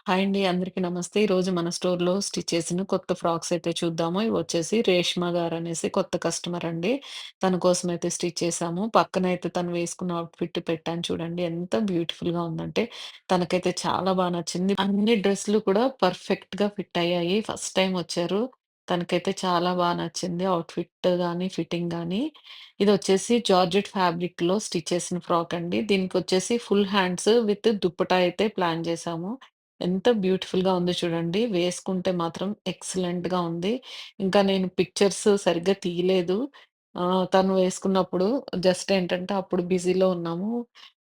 Hi అండి. అందరికీ నమస్తే. ఈరోజు మన స్టోర్‌లో స్టిచ్ చేసిన కొత్త ఫ్రాక్స్ అయితే చూద్దాము. ఇవొచ్చేసి రేష్మ గారనేసి కొత్త కస్టమర్ అండి. తన కోసమయితే స్టిచ్ చేశాము. పక్కనయితే తను వేసుకున్న అవుట్‌ఫిట్ పెట్టాను చూడండి. ఎంత బ్యూటిఫుల్‌గా ఉందంటే తనకైతే చాలా నచ్చింది. అన్ని డ్రెస్‌లు కూడా పర్ఫెక్ట్‌గా ఫిట్ అయ్యాయి. ఫస్ట్ టైమ్ వచ్చారు. తనకైతే చాలా నచ్చింది. అవుట్‌ఫిట్ గాని, ఫిట్టింగ్ గాని. ఇదొచ్చేసి జార్జెట్ ఫ్యాబ్రిక్‌లో స్టిచ్ చేసిన ఫ్రాక్ అండి. దీనికొచ్చేసి ఫుల్ హ్యాండ్స్ విత్ దుప్పటా అయితే ప్లాన్ చేశాము. ఎంత బ్యూటిఫుల్‌గా ఉందో చూడండి. వేసుకుంటే మాత్రం ఎక్సలెంట్‌గా ఉంది. ఇంకా నేను పిక్చర్స్ సరిగ్గా తీయలేదు. తను వేసుకున్నప్పుడు జస్ట్ ఏంటంటే అప్పుడు బిజీలో ఉన్నాము.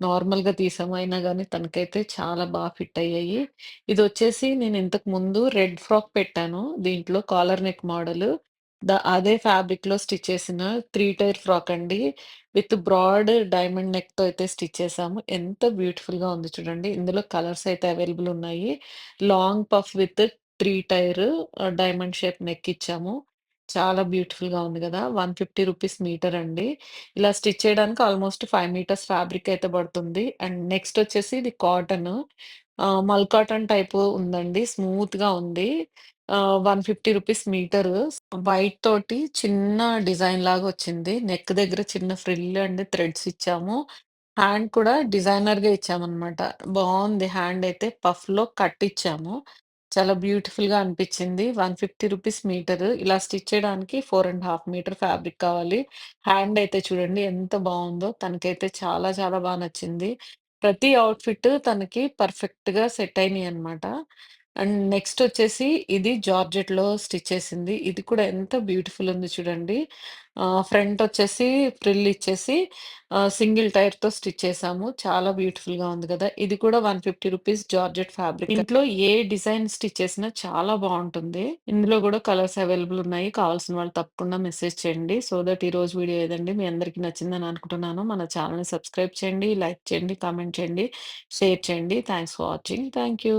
నార్మల్‌గా తీసాము. అయినా గాని తనకైతే చాలా ఫిట్ అయ్యాయి. ఇదొచ్చేసి నేను ఇంతకు ముందు రెడ్ ఫ్రాక్ పెట్టాను. దీంట్లో కాలర్ నెక్ మోడలు. అదే ఫ్యాబ్రిక్‌లో స్టిచ్ చేసిన 3 టైర్ ఫ్రాక్ అండి. విత్ బ్రాడ్ డైమండ్ నెక్‌తో అయితే స్టిచ్ చేశాము. ఎంత బ్యూటిఫుల్‌గా ఉంది చూడండి. ఇందులో కలర్స్ అయితే అవైలబుల్ ఉన్నాయి. Long puff with 3 tier diamond shape neck ఇచ్చాము. చాలా బ్యూటిఫుల్‌గా ఉంది గదా! రూ. 150 మీటర్ అండి. ఇలా స్టిచ్ చేయడానికి ఆల్‌మోస్ట్ 5 మీటర్స్ ఫ్యాబ్రిక్ అయితే పడుతుంది. అండ్ నెక్స్ట్ వచ్చేసి ఇది కాటను. మల్ కాటన్ టైపు ఉందండి. స్మూత్‌గా ఉంది. రూ. 150 మీటరు. వైట్ తోటి చిన్న డిజైన్ లాగొచ్చింది. నెక్ దగ్గర చిన్న ఫ్రిల్ అండ్ థ్రెడ్స్ ఇచ్చాము. హ్యాండ్ కూడా డిజైనర్‌గా ఇచ్చామనమాట. బావుంది హ్యాండ్ అయితే పఫ్‌లో కట్ ఇచ్చాము. చాలా బ్యూటిఫుల్‌గా అనిపిచ్చింది. రూ. 150 మీటరు. ఇలా స్టిచ్ చేయడానికి 4½ మీటర్ ఫ్యాబ్రిక్ కావాలి. హ్యాండ్ అయితే చూడండి ఎంత బావుందో. తనకైతే చాలా నచ్చింది. ప్రతి ఔట్‌ఫిట్ తనకి పర్ఫెక్ట్‌గా సెట్ అయినియనమాట. అండ్ నెక్స్ట్ వచ్చేసి ఇది జార్జెట్‌లో స్టిచ్ చేసింది. ఇది కూడా ఎంత బ్యూటిఫుల్ ఉంది చూడండి. ఫ్రంట్ వచ్చేసి ఫ్రిల్ ఇచ్చేసి సింగిల్ టైర్‌తో స్టిచ్ చేశాము. చాలా బ్యూటిఫుల్‌గా ఉంది కదా! ఇది కూడా రూ. 150 జార్జెట్ ఫ్యాబ్రిక్. ఇంట్లో ఏ డిజైన్ స్టిచ్ చేసినా చాలా బావుంటుంది. ఇందులో కూడా కలర్స్ అవైలబుల్ ఉన్నాయి. కావాల్సిన వాళ్ళు తప్పకుండా మెసేజ్ చేయండి. సో దట్ ఈరోజు వీడియో ఏదండి మీ అందరికీ నచ్చిందని అనుకుంటున్నాను. మన ఛానెల్‌ని సబ్స్క్రైబ్ చేయండి, లైక్ చేయండి, కామెంట్ చేయండి, షేర్ చేయండి. Thanks for watching. Thank you.